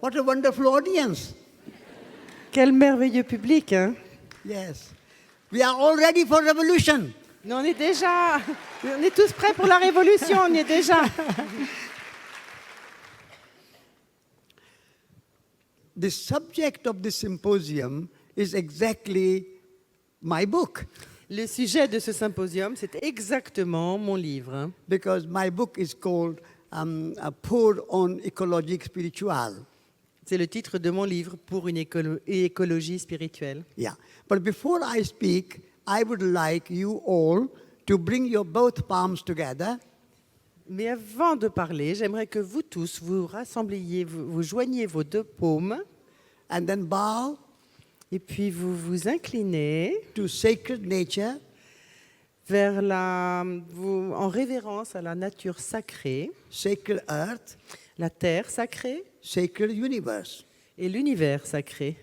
What a wonderful audience. Quel merveilleux public, hein? Yes. We are all ready for revolution. Nous, on est tous prêts pour la révolution, on y est déjà. The subject of this symposium is exactly my book. Le sujet de ce symposium, c'est exactement mon livre. Hein. Because my book is called Pour on écologie spirituelle. C'est le titre de mon livre, Pour une écologie spirituelle. Yeah. But before I speak, I would like you all to bring your both palms together. Mais avant de parler, j'aimerais que vous tous, vous rassembliez, vous joigniez vos deux paumes. And then bow. Et puis vous vous inclinez to sacred nature. En révérence à la nature sacrée. Sacred earth. La terre sacrée. Sacred universe. Et l'univers sacré.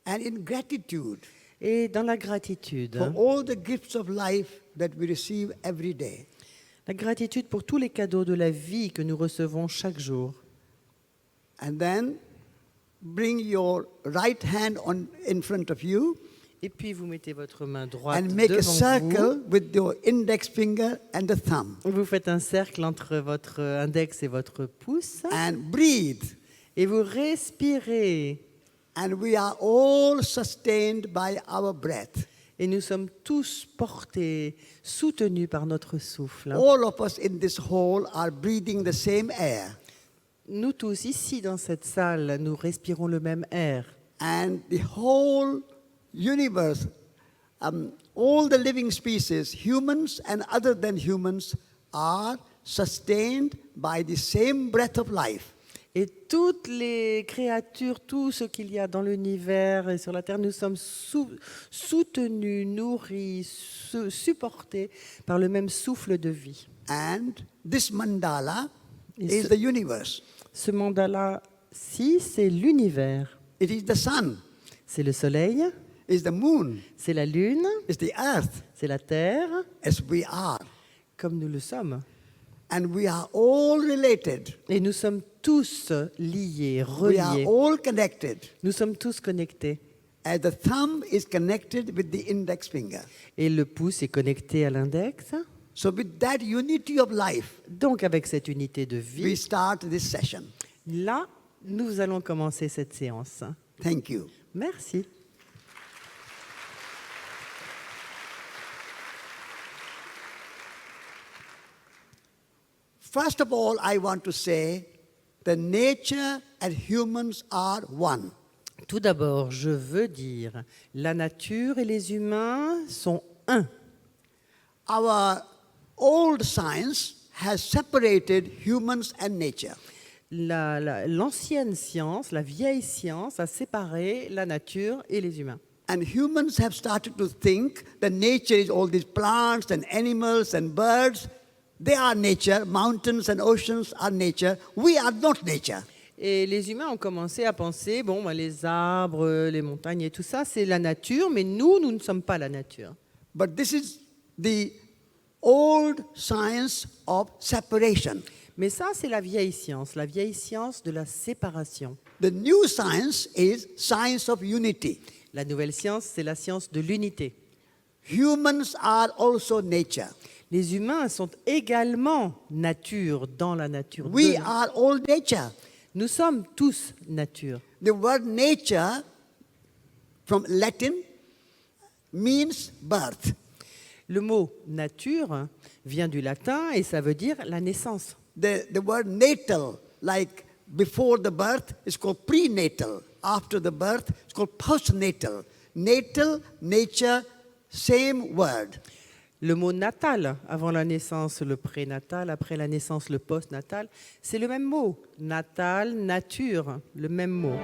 And in gratitude. Et dans la gratitude. For all the gifts of life that we receive every day. La gratitude pour tous les cadeaux de la vie que nous recevons chaque jour. And then bring your right hand in front of you. Et puis vous mettez votre main droite and make a devant circle vous. with your index finger and the thumb. Vous faites un cercle entre votre index et votre pouce. And breathe. Et vous respirez. And we are all sustained by our breath. Et nous sommes tous portés, soutenus par notre souffle. All of us in this hall are breathing the same air. Nous tous, ici dans cette salle, nous respirons le même air. And the whole universe, all the living species, humans and other than humans, are sustained by the same breath of life. Et toutes les créatures, tout ce qu'il y a dans l'univers et sur la terre, nous sommes soutenus, nourris, supportés par le même souffle de vie. And this mandala is the universe. Ce mandala-ci, c'est l'univers. It is the sun. C'est le soleil. Is the moon. C'est la lune. Is the earth. C'est la terre. As we are. Comme nous le sommes. And we are all related. Et nous sommes tous liés, We are reliés. all connected. Nous sommes tous connectés. As the thumb is connected with the index finger. Et le pouce est connecté à l'index. So with that unity of life, Donc avec cette unité de we vie, start this session. là, nous allons commencer cette séance. Thank you. Merci. First of all, I want to say that nature and humans are one. Tout d'abord, je veux dire, la nature et les humains sont un. Our old science has separated humans and nature. L'ancienne science, la vieille science, a séparé la nature et les humains. And humans have started to think that nature is all these plants and animals and birds. They are nature. Mountains and oceans are nature. We are not nature. Et les humains ont commencé à penser, les arbres, les montagnes et tout ça, c'est la nature, mais nous ne sommes pas la nature. But this is the old science of separation. Mais ça, c'est la vieille science de la séparation. The new science is science of unity. La nouvelle science, c'est la science de l'unité. Humans are also nature. Les humains sont également nature dans la nature. We are all nature. Nous sommes tous nature. The word nature from Latin means birth. Le mot nature vient du latin et ça veut dire la naissance. The word natal, like before the birth, is called prenatal. After the birth, it's called postnatal. Natal, nature, same word. Le mot natal, avant la naissance, le prénatal, après la naissance, le postnatal, c'est le même mot. Natal, nature, le même mot.